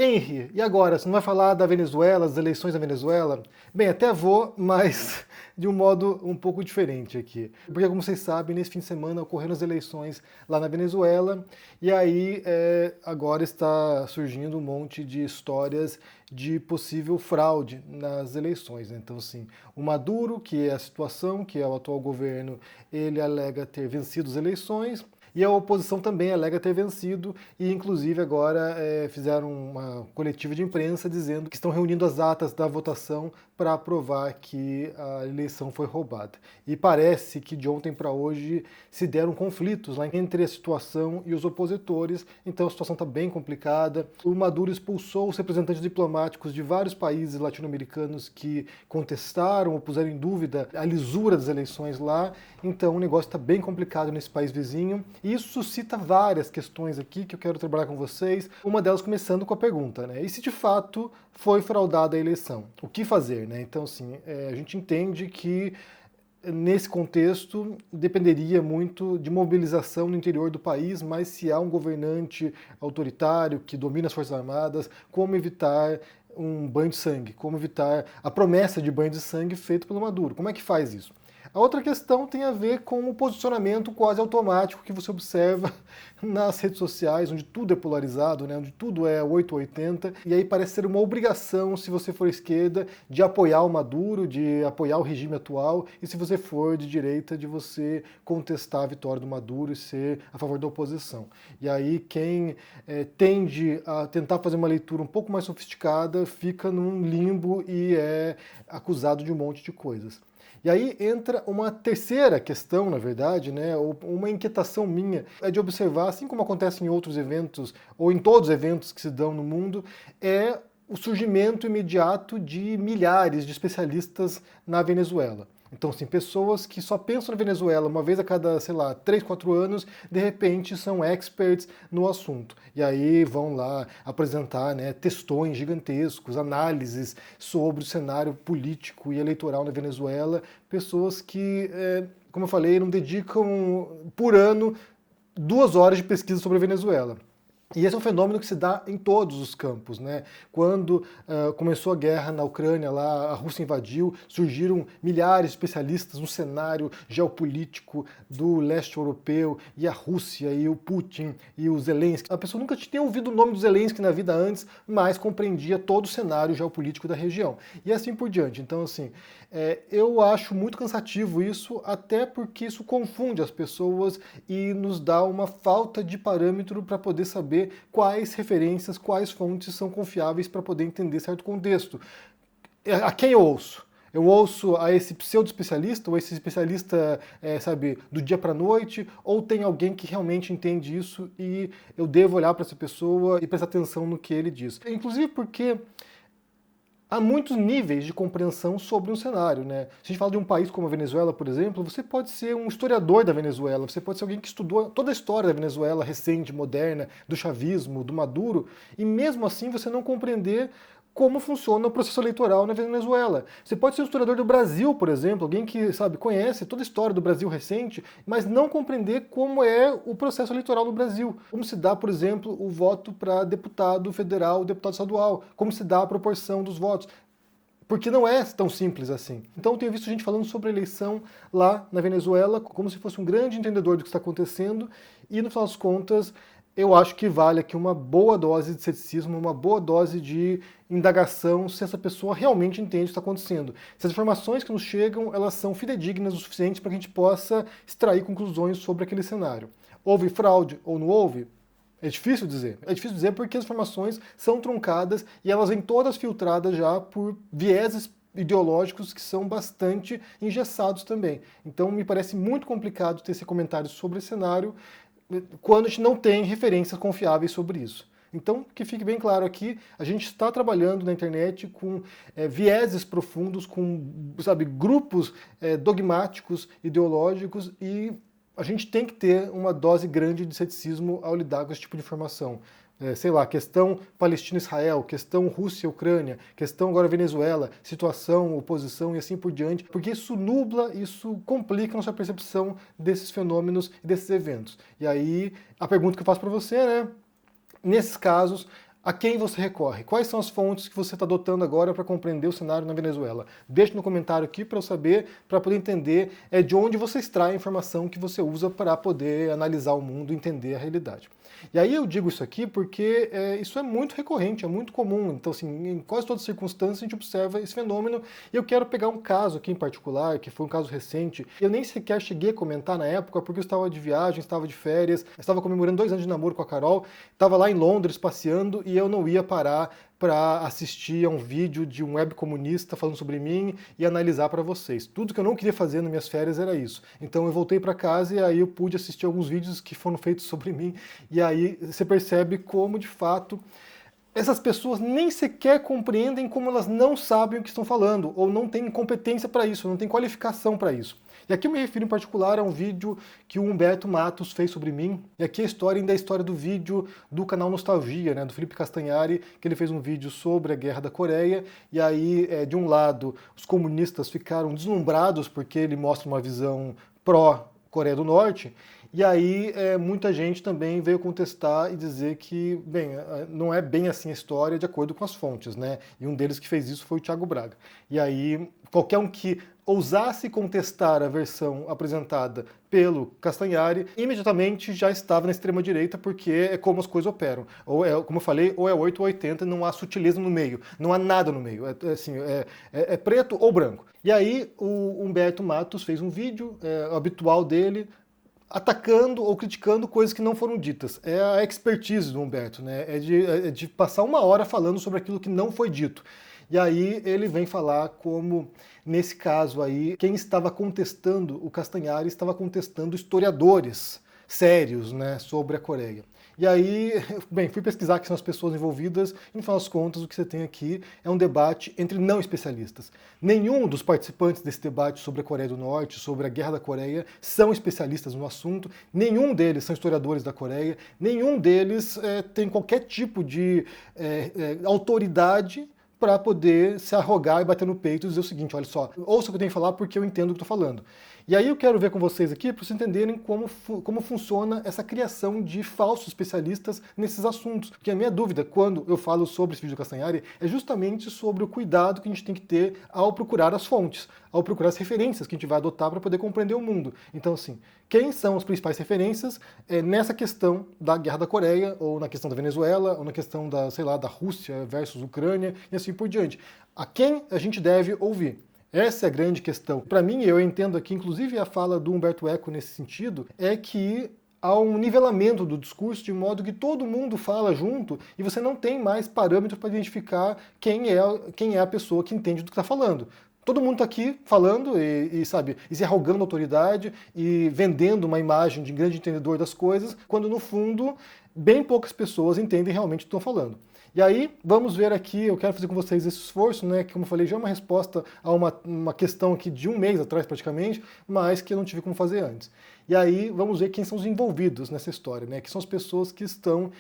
Henry, e agora? Você não vai falar da Venezuela, das eleições da Venezuela? Bem, até vou, mas de um modo um pouco diferente aqui. Porque, como vocês sabem, nesse fim de semana ocorreram as eleições lá na Venezuela, e aí agora está surgindo um monte de histórias de possível fraude nas eleições, né? Então, assim, o Maduro, que é a situação, que é o atual governo, ele alega ter vencido as eleições, e a oposição também alega ter vencido, e inclusive agora fizeram uma coletiva de imprensa dizendo que estão reunindo as atas da votação para provar que a eleição foi roubada. E parece que de ontem para hoje se deram conflitos lá entre a situação e os opositores, então a situação está bem complicada. O Maduro expulsou os representantes diplomáticos de vários países latino-americanos que contestaram ou puseram em dúvida a lisura das eleições lá, então o negócio está bem complicado nesse país vizinho. E isso suscita várias questões aqui que eu quero trabalhar com vocês, uma delas começando com a pergunta, né? E se de fato foi fraudada a eleição? O que fazer, né? Então, assim, a gente entende que nesse contexto dependeria muito de mobilização no interior do país, mas se há um governante autoritário que domina as Forças Armadas, como evitar um banho de sangue? Como evitar a promessa de banho de sangue feito pelo Maduro? Como é que faz isso? A outra questão tem a ver com o posicionamento quase automático que você observa nas redes sociais, onde tudo é polarizado, né? Onde tudo é 880, e aí parece ser uma obrigação, se você for esquerda, de apoiar o Maduro, de apoiar o regime atual, e se você for de direita, de você contestar a vitória do Maduro e ser a favor da oposição. E aí quem tende a tentar fazer uma leitura um pouco mais sofisticada fica num limbo e é acusado de um monte de coisas. E aí entra uma terceira questão, na verdade, né, ou uma inquietação minha, é de observar, assim como acontece em outros eventos, ou em todos os eventos que se dão no mundo, é o surgimento imediato de milhares de especialistas na Venezuela. Então, assim, pessoas que só pensam na Venezuela uma vez a cada, sei lá, 3, 4 anos, de repente são experts no assunto. E aí vão lá apresentar, né, textões gigantescos, análises sobre o cenário político e eleitoral na Venezuela. Pessoas que, como eu falei, não dedicam por ano 2 horas de pesquisa sobre a Venezuela. E esse é um fenômeno que se dá em todos os campos, né? Quando começou a guerra na Ucrânia, lá a Rússia invadiu, surgiram milhares de especialistas no cenário geopolítico do leste europeu, e a Rússia, e o Putin, e o Zelensky. A pessoa nunca tinha ouvido o nome do Zelensky na vida antes, mas compreendia todo o cenário geopolítico da região. E assim por diante. Então, assim, eu acho muito cansativo isso, até porque isso confunde as pessoas e nos dá uma falta de parâmetro para poder saber quais referências, quais fontes são confiáveis para poder entender certo contexto. A quem eu ouço? Eu ouço a esse pseudo-especialista, ou esse especialista, sabe, do dia para a noite, ou tem alguém que realmente entende isso e eu devo olhar para essa pessoa e prestar atenção no que ele diz. Inclusive porque há muitos níveis de compreensão sobre um cenário, né? Se a gente fala de um país como a Venezuela, por exemplo, você pode ser um historiador da Venezuela, você pode ser alguém que estudou toda a história da Venezuela recente, moderna, do chavismo, do Maduro, e mesmo assim você não compreender como funciona o processo eleitoral na Venezuela. Você pode ser um historiador do Brasil, por exemplo, alguém que, sabe, conhece toda a história do Brasil recente, mas não compreender como é o processo eleitoral no Brasil. Como se dá, por exemplo, o voto para deputado federal, deputado estadual, como se dá a proporção dos votos. Porque não é tão simples assim. Então eu tenho visto gente falando sobre a eleição lá na Venezuela como se fosse um grande entendedor do que está acontecendo, e no final das contas eu acho que vale aqui uma boa dose de ceticismo, uma boa dose de indagação se essa pessoa realmente entende o que está acontecendo. Se as informações que nos chegam, elas são fidedignas o suficiente para que a gente possa extrair conclusões sobre aquele cenário. Houve fraude ou não houve? É difícil dizer. É difícil dizer porque as informações são truncadas e elas vêm todas filtradas já por vieses ideológicos que são bastante engessados também. Então me parece muito complicado ter esse comentário sobre esse cenário quando a gente não tem referências confiáveis sobre isso. Então, que fique bem claro aqui, a gente está trabalhando na internet com vieses profundos, com, sabe, grupos dogmáticos, ideológicos, e a gente tem que ter uma dose grande de ceticismo ao lidar com esse tipo de informação. Sei lá, questão Palestina-Israel, questão Rússia-Ucrânia, questão agora Venezuela, situação, oposição e assim por diante, porque isso nubla, isso complica a nossa percepção desses fenômenos e desses eventos. E aí, a pergunta que eu faço para você, né? Nesses casos, A quem você recorre? Quais são as fontes que você está adotando agora para compreender o cenário na Venezuela? Deixe no comentário aqui para eu saber, para poder entender de onde você extrai a informação que você usa para poder analisar o mundo e entender a realidade. E aí eu digo isso aqui porque isso é muito recorrente, é muito comum. Então, assim, em quase todas as circunstâncias a gente observa esse fenômeno. E eu quero pegar um caso aqui em particular, que foi um caso recente. Eu nem sequer cheguei a comentar na época, porque eu estava de viagem, estava de férias, estava comemorando 2 anos de namoro com a Carol, estava lá em Londres passeando e eu não ia parar para assistir a um vídeo de um web comunista falando sobre mim e analisar para vocês. Tudo que eu não queria fazer nas minhas férias era isso. Então eu voltei para casa e aí eu pude assistir alguns vídeos que foram feitos sobre mim e aí você percebe como, de fato, essas pessoas nem sequer compreendem como elas não sabem o que estão falando, ou não têm competência para isso, não têm qualificação para isso. E aqui eu me refiro em particular a um vídeo que o Humberto Matos fez sobre mim. E aqui a história ainda é a história do vídeo do canal Nostalgia, né, do Felipe Castanhari, que ele fez um vídeo sobre a Guerra da Coreia. E aí, de um lado, os comunistas ficaram deslumbrados porque ele mostra uma visão pró-Coreia do Norte. E aí muita gente também veio contestar e dizer que, bem, não é bem assim a história de acordo com as fontes, né? E um deles que fez isso foi o Thiago Braga. E aí qualquer um que ousasse contestar a versão apresentada pelo Castanhari, imediatamente já estava na extrema-direita, porque é como as coisas operam. Ou é, como eu falei, ou é 8 ou 80, não há sutileza no meio, não há nada no meio, é preto ou branco. E aí o Humberto Matos fez um vídeo habitual dele, atacando ou criticando coisas que não foram ditas. É a expertise do Humberto, né? É de passar 1 hora falando sobre aquilo que não foi dito. E aí ele vem falar como, nesse caso aí, quem estava contestando o Castanhari estava contestando historiadores sérios, né, sobre a Coreia. E aí, bem, fui pesquisar quem são as pessoas envolvidas, e no final das contas o que você tem aqui é um debate entre não especialistas. Nenhum dos participantes desse debate sobre a Coreia do Norte, sobre a Guerra da Coreia, são especialistas no assunto, nenhum deles são historiadores da Coreia, nenhum deles tem qualquer tipo de autoridade para poder se arrogar e bater no peito e dizer o seguinte, olha só, ouça o que eu tenho que falar porque eu entendo o que estou falando. E aí eu quero ver com vocês aqui para vocês entenderem como funciona essa criação de falsos especialistas nesses assuntos. Porque a minha dúvida, quando eu falo sobre esse vídeo do Castanhari, é justamente sobre o cuidado que a gente tem que ter ao procurar as fontes, ao procurar as referências que a gente vai adotar para poder compreender o mundo. Então, assim, quem são as principais referências nessa questão da Guerra da Coreia, ou na questão da Venezuela, ou na questão da, sei lá, da Rússia versus Ucrânia, e assim por diante. A quem a gente deve ouvir? Essa é a grande questão. Para mim, eu entendo aqui, inclusive a fala do Humberto Eco nesse sentido, é que há um nivelamento do discurso de modo que todo mundo fala junto e você não tem mais parâmetro para identificar quem é a pessoa que entende do que está falando. Todo mundo está aqui falando sabe, e se arrogando autoridade e vendendo uma imagem de grande entendedor das coisas, quando no fundo bem poucas pessoas entendem realmente o que estão falando. E aí, vamos ver aqui, eu quero fazer com vocês esse esforço, né, que como eu falei, já é uma resposta a uma questão aqui de 1 mês atrás praticamente, mas que eu não tive como fazer antes. E aí, vamos ver quem são os envolvidos nessa história, né, que são as pessoas que estão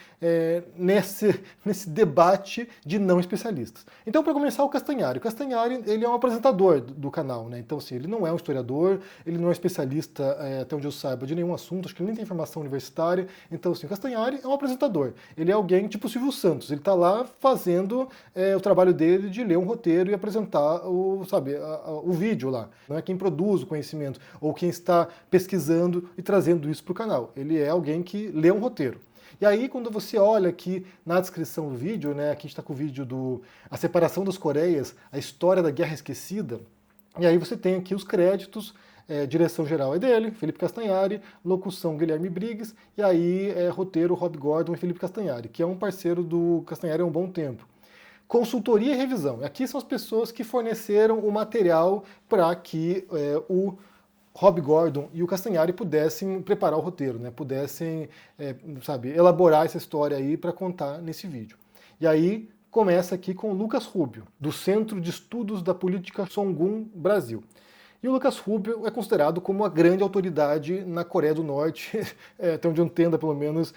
nesse debate de não especialistas. Então, para começar, o Castanhari. O Castanhari, ele é um apresentador do canal, né, então assim, ele não é um historiador, ele não é especialista, até onde eu saiba, de nenhum assunto, acho que ele nem tem formação universitária, então assim, o Castanhari é um apresentador, ele é alguém tipo o Silvio Santos, ele está lá fazendo o trabalho dele de ler um roteiro e apresentar o vídeo lá. Não é quem produz o conhecimento ou quem está pesquisando e trazendo isso para o canal. Ele é alguém que lê um roteiro. E aí, quando você olha aqui na descrição do vídeo, né, aqui está com o vídeo A Separação das Coreias, a História da Guerra Esquecida, e aí você tem aqui os créditos, direção geral é dele, Felipe Castanhari, locução Guilherme Briggs, e aí roteiro Rob Gordon e Felipe Castanhari, que é um parceiro do Castanhari há um bom tempo. Consultoria e revisão. Aqui são as pessoas que forneceram o material para que o Rob Gordon e o Castanhari pudessem preparar o roteiro, né? Pudessem elaborar essa história aí para contar nesse vídeo. E aí começa aqui com o Lucas Rubio, do Centro de Estudos da Política Songun Brasil. E o Lucas Rubio é considerado como a grande autoridade na Coreia do Norte, até onde eu entenda pelo menos,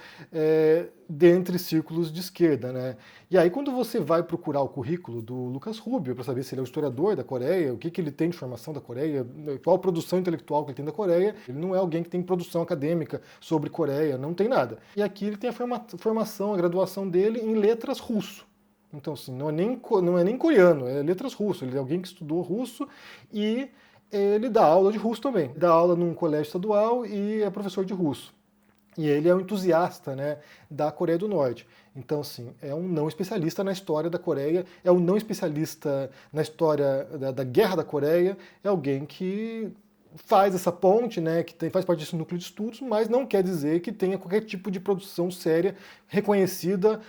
dentre círculos de esquerda, né? E aí quando você vai procurar o currículo do Lucas Rubio para saber se ele é um historiador da Coreia, o que ele tem de formação da Coreia, qual a produção intelectual que ele tem da Coreia, ele não é alguém que tem produção acadêmica sobre Coreia, não tem nada. E aqui ele tem a formação, a graduação dele em letras russo. Então, assim, não é nem coreano, é letras russo. Ele é alguém que estudou russo e ele dá aula de russo também. Dá aula num colégio estadual e é professor de russo. E ele é um entusiasta, né, da Coreia do Norte. Então, assim, é um não especialista na história da Coreia, é um não especialista na história da Guerra da Coreia, é alguém que faz essa ponte, né, que faz parte desse núcleo de estudos, mas não quer dizer que tenha qualquer tipo de produção séria, reconhecida,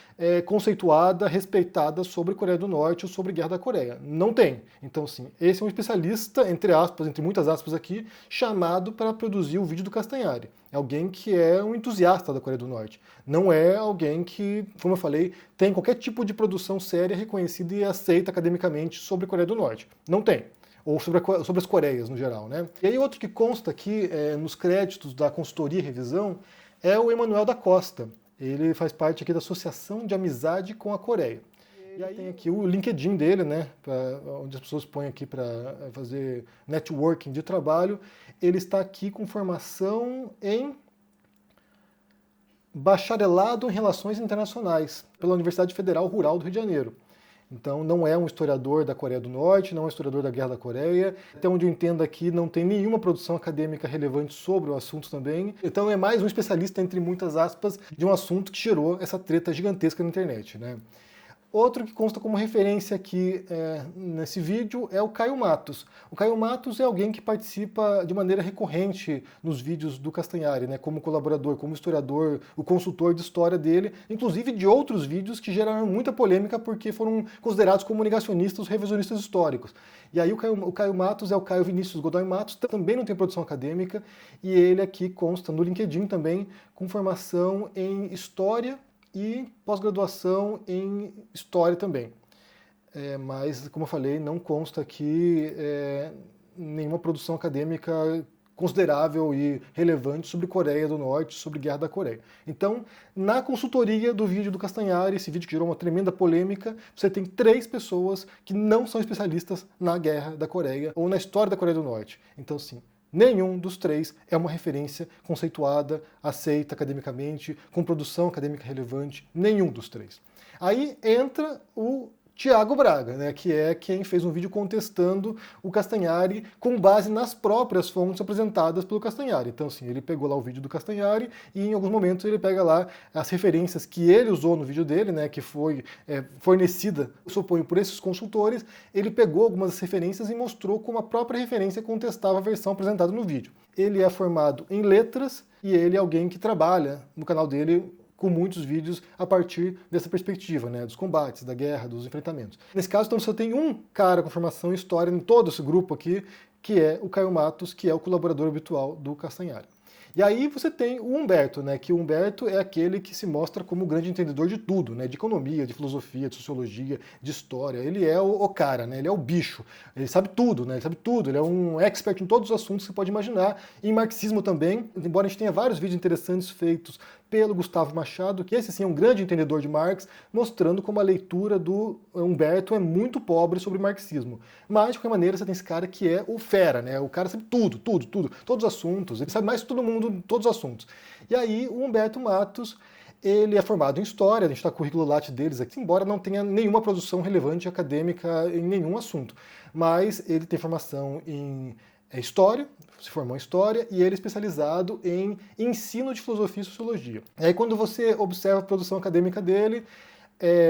conceituada, respeitada sobre Coreia do Norte ou sobre Guerra da Coreia. Não tem. Então, sim, esse é um especialista, entre aspas, entre muitas aspas aqui, chamado para produzir o vídeo do Castanhari. É alguém que é um entusiasta da Coreia do Norte. Não é alguém que, como eu falei, tem qualquer tipo de produção séria, reconhecida e aceita academicamente sobre Coreia do Norte. Não tem. Ou sobre as Coreias no geral, né? E aí outro que consta aqui nos créditos da consultoria e revisão é o Emanuel da Costa. Ele faz parte aqui da Associação de Amizade com a Coreia. E aí tem aqui o LinkedIn dele, né, onde as pessoas põem aqui para fazer networking de trabalho. Ele está aqui com formação em bacharelado em Relações Internacionais pela Universidade Federal Rural do Rio de Janeiro. Então não é um historiador da Coreia do Norte, não é um historiador da Guerra da Coreia. Até onde eu entendo aqui, não tem nenhuma produção acadêmica relevante sobre o assunto também. Então é mais um especialista, entre muitas aspas, de um assunto que gerou essa treta gigantesca na internet, né? Outro que consta como referência aqui nesse vídeo é o Caio Matos. O Caio Matos é alguém que participa de maneira recorrente nos vídeos do Castanhari, né, como colaborador, como historiador, o consultor de história dele, inclusive de outros vídeos que geraram muita polêmica porque foram considerados como negacionistas, revisionistas históricos. E aí o Caio Matos é o Caio Vinícius Godoy Matos, também não tem produção acadêmica, e ele aqui consta no LinkedIn também com formação em História e pós-graduação em História também. Mas, como eu falei, não consta aqui nenhuma produção acadêmica considerável e relevante sobre Coreia do Norte, sobre Guerra da Coreia. Então, na consultoria do vídeo do Castanhari, esse vídeo que gerou uma tremenda polêmica, você tem 3 pessoas que não são especialistas na Guerra da Coreia ou na história da Coreia do Norte. Então, sim, nenhum dos 3 é uma referência conceituada, aceita academicamente, com produção acadêmica relevante, nenhum dos 3. Aí entra o Tiago Braga, né, que é quem fez um vídeo contestando o Castanhari com base nas próprias fontes apresentadas pelo Castanhari. Então, assim, ele pegou lá o vídeo do Castanhari e em alguns momentos ele pega lá as referências que ele usou no vídeo dele, né, que foi fornecida, suponho, por esses consultores. Ele pegou algumas referências e mostrou como a própria referência contestava a versão apresentada no vídeo. Ele é formado em letras e ele é alguém que trabalha no canal dele com muitos vídeos a partir dessa perspectiva, né, dos combates, da guerra, dos enfrentamentos. Nesse caso, então, só tem um cara com formação em história em todo esse grupo aqui, que é o Caio Matos, que é o colaborador habitual do Castanhari. E aí você tem o Humberto, né, que o Humberto é aquele que se mostra como o grande entendedor de tudo, né, de economia, de filosofia, de sociologia, de história. Ele é o cara, né, ele é o bicho, ele sabe tudo, né, ele sabe tudo, ele é um expert em todos os assuntos que você pode imaginar, em marxismo também, embora a gente tenha vários vídeos interessantes feitos pelo Gustavo Machado, que esse sim é um grande entendedor de Marx, mostrando como a leitura do Humberto é muito pobre sobre marxismo. Mas, de qualquer maneira, você tem esse cara que é o fera, né? O cara sabe tudo, todos os assuntos, ele sabe mais que todo mundo, todos os assuntos. E aí, o Humberto Matos, ele é formado em História, a gente está com o currículo Lattes deles aqui, embora não tenha nenhuma produção relevante acadêmica em nenhum assunto. Mas ele tem formação em História, se formou em História, e ele é especializado em ensino de filosofia e sociologia. E aí quando você observa a produção acadêmica dele,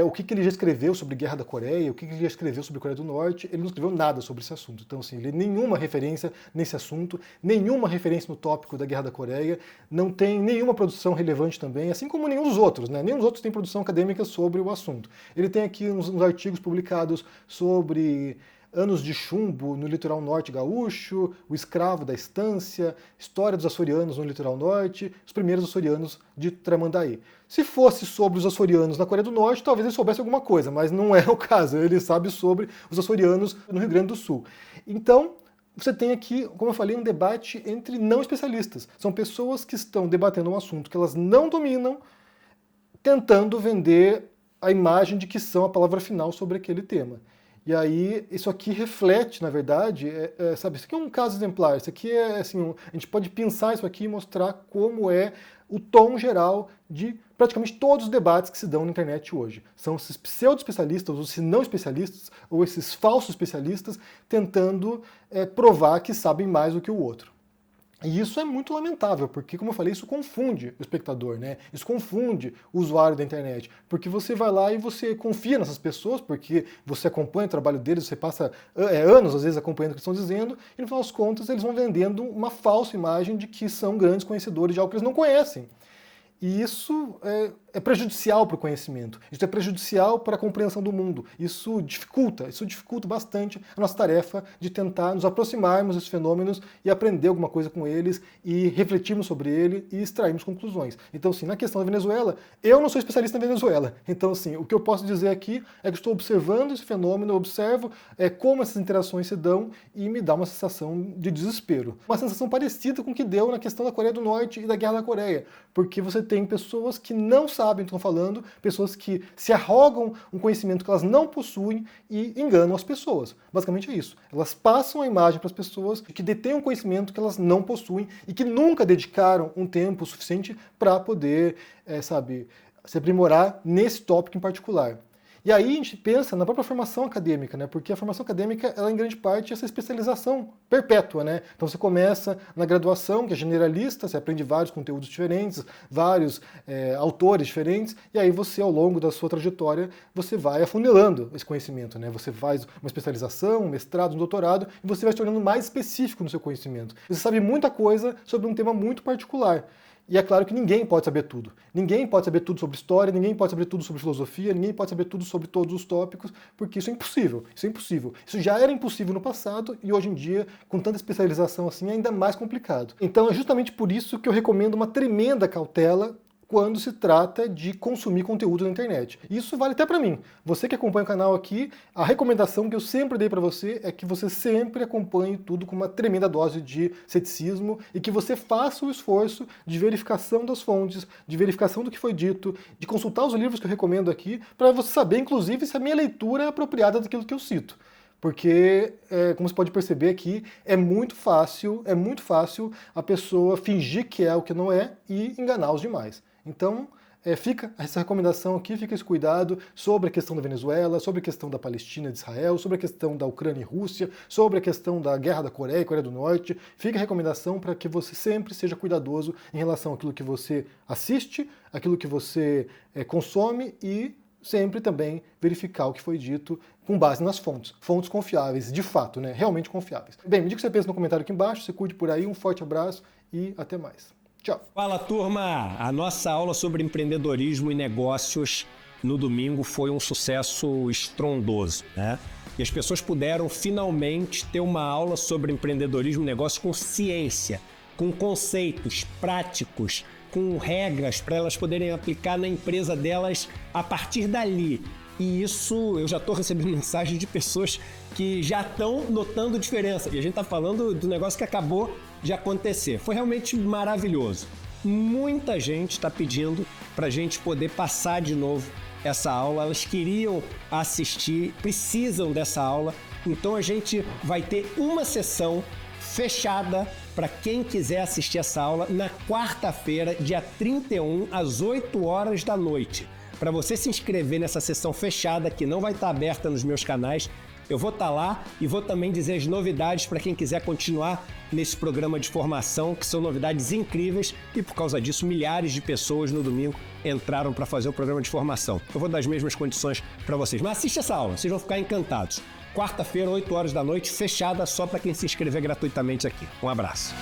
o que ele já escreveu sobre Guerra da Coreia, o que ele já escreveu sobre Coreia do Norte, ele não escreveu nada sobre esse assunto. Então, assim, ele nenhuma referência nesse assunto, nenhuma referência no tópico da Guerra da Coreia, não tem nenhuma produção relevante também, assim como nenhum dos outros, né? Nenhum dos outros tem produção acadêmica sobre o assunto. Ele tem aqui uns artigos publicados sobre anos de chumbo no litoral norte gaúcho, o escravo da estância, história dos açorianos no litoral norte, os primeiros açorianos de Tramandaí. Se fosse sobre os açorianos na Coreia do Norte, talvez ele soubesse alguma coisa, mas não é o caso, ele sabe sobre os açorianos no Rio Grande do Sul. Então, você tem aqui, como eu falei, um debate entre não especialistas. São pessoas que estão debatendo um assunto que elas não dominam, tentando vender a imagem de que são a palavra final sobre aquele tema. E aí, isso aqui reflete, na verdade, sabe, isso aqui é um caso exemplar, isso aqui é, assim, a gente pode pensar isso aqui e mostrar como é o tom geral de praticamente todos os debates que se dão na internet hoje. São esses pseudo-especialistas, ou se não especialistas, ou esses falsos especialistas, tentando provar que sabem mais do que o outro. E isso é muito lamentável, porque, como eu falei, isso confunde o espectador, né? Isso confunde o usuário da internet, porque você vai lá e você confia nessas pessoas, porque você acompanha o trabalho deles, você passa anos, às vezes, acompanhando o que estão dizendo, e, no final das contas, eles vão vendendo uma falsa imagem de que são grandes conhecedores de algo que eles não conhecem. E isso é prejudicial para o conhecimento, isso é prejudicial para a compreensão do mundo, isso dificulta bastante a nossa tarefa de tentar nos aproximarmos dos fenômenos e aprender alguma coisa com eles e refletirmos sobre ele e extrairmos conclusões. Então, assim, na questão da Venezuela, eu não sou especialista na Venezuela, então, assim, o que eu posso dizer aqui é que estou observando esse fenômeno, eu observo como essas interações se dão e me dá uma sensação de desespero. Uma sensação parecida com o que deu na questão da Coreia do Norte e da Guerra da Coreia, porque você tem pessoas que não sabem o que estão falando, pessoas que se arrogam um conhecimento que elas não possuem e enganam as pessoas. Basicamente é isso. Elas passam a imagem para as pessoas de que detêm um conhecimento que elas não possuem e que nunca dedicaram um tempo suficiente para poder, se aprimorar nesse tópico em particular. E aí a gente pensa na própria formação acadêmica, né? Porque a formação acadêmica, ela em grande parte é essa especialização perpétua, né? Então você começa na graduação, que é generalista, você aprende vários conteúdos diferentes, vários autores diferentes, e aí você, ao longo da sua trajetória, você vai afunilando esse conhecimento, né? Você faz uma especialização, um mestrado, um doutorado, e você vai se tornando mais específico no seu conhecimento. Você sabe muita coisa sobre um tema muito particular. E é claro que ninguém pode saber tudo. Ninguém pode saber tudo sobre história, ninguém pode saber tudo sobre filosofia, ninguém pode saber tudo sobre todos os tópicos, porque isso é impossível. Isso é impossível. Isso já era impossível no passado e hoje em dia, com tanta especialização assim, é ainda mais complicado. Então é justamente por isso que eu recomendo uma tremenda cautela quando se trata de consumir conteúdo na internet. Isso vale até para mim. Você que acompanha o canal aqui, a recomendação que eu sempre dei para você é que você sempre acompanhe tudo com uma tremenda dose de ceticismo e que você faça o esforço de verificação das fontes, de verificação do que foi dito, de consultar os livros que eu recomendo aqui, para você saber, inclusive, se a minha leitura é apropriada daquilo que eu cito. Porque, como você pode perceber aqui, é muito fácil a pessoa fingir que é o que não é e enganar os demais. Então, fica essa recomendação aqui, fica esse cuidado sobre a questão da Venezuela, sobre a questão da Palestina e de Israel, sobre a questão da Ucrânia e Rússia, sobre a questão da Guerra da Coreia e Coreia do Norte. Fica a recomendação para que você sempre seja cuidadoso em relação àquilo que você assiste, aquilo que você consome e sempre também verificar o que foi dito com base nas fontes confiáveis, de fato, né? Realmente confiáveis. Bem, me diga o que você pensa no comentário aqui embaixo, você curte por aí, um forte abraço e até mais. Tchau. Fala, turma! A nossa aula sobre empreendedorismo e negócios no domingo foi um sucesso estrondoso, né? E as pessoas puderam finalmente ter uma aula sobre empreendedorismo e negócio com ciência, com conceitos práticos, com regras para elas poderem aplicar na empresa delas a partir dali. E isso, eu já estou recebendo mensagens de pessoas que já estão notando diferença. E a gente está falando do negócio que acabou de acontecer. Foi realmente maravilhoso. Muita gente está pedindo para a gente poder passar de novo essa aula. Elas queriam assistir, precisam dessa aula. Então a gente vai ter uma sessão fechada para quem quiser assistir essa aula na quarta-feira, dia 31, às 8 horas da noite. Para você se inscrever nessa sessão fechada, que não vai estar aberta nos meus canais, eu vou estar lá e vou também dizer as novidades para quem quiser continuar nesse programa de formação, que são novidades incríveis e por causa disso milhares de pessoas no domingo entraram para fazer o programa de formação. Eu vou dar as mesmas condições para vocês, mas assiste essa aula, vocês vão ficar encantados. Quarta-feira, 8 horas da noite, fechada só para quem se inscrever gratuitamente aqui. Um abraço.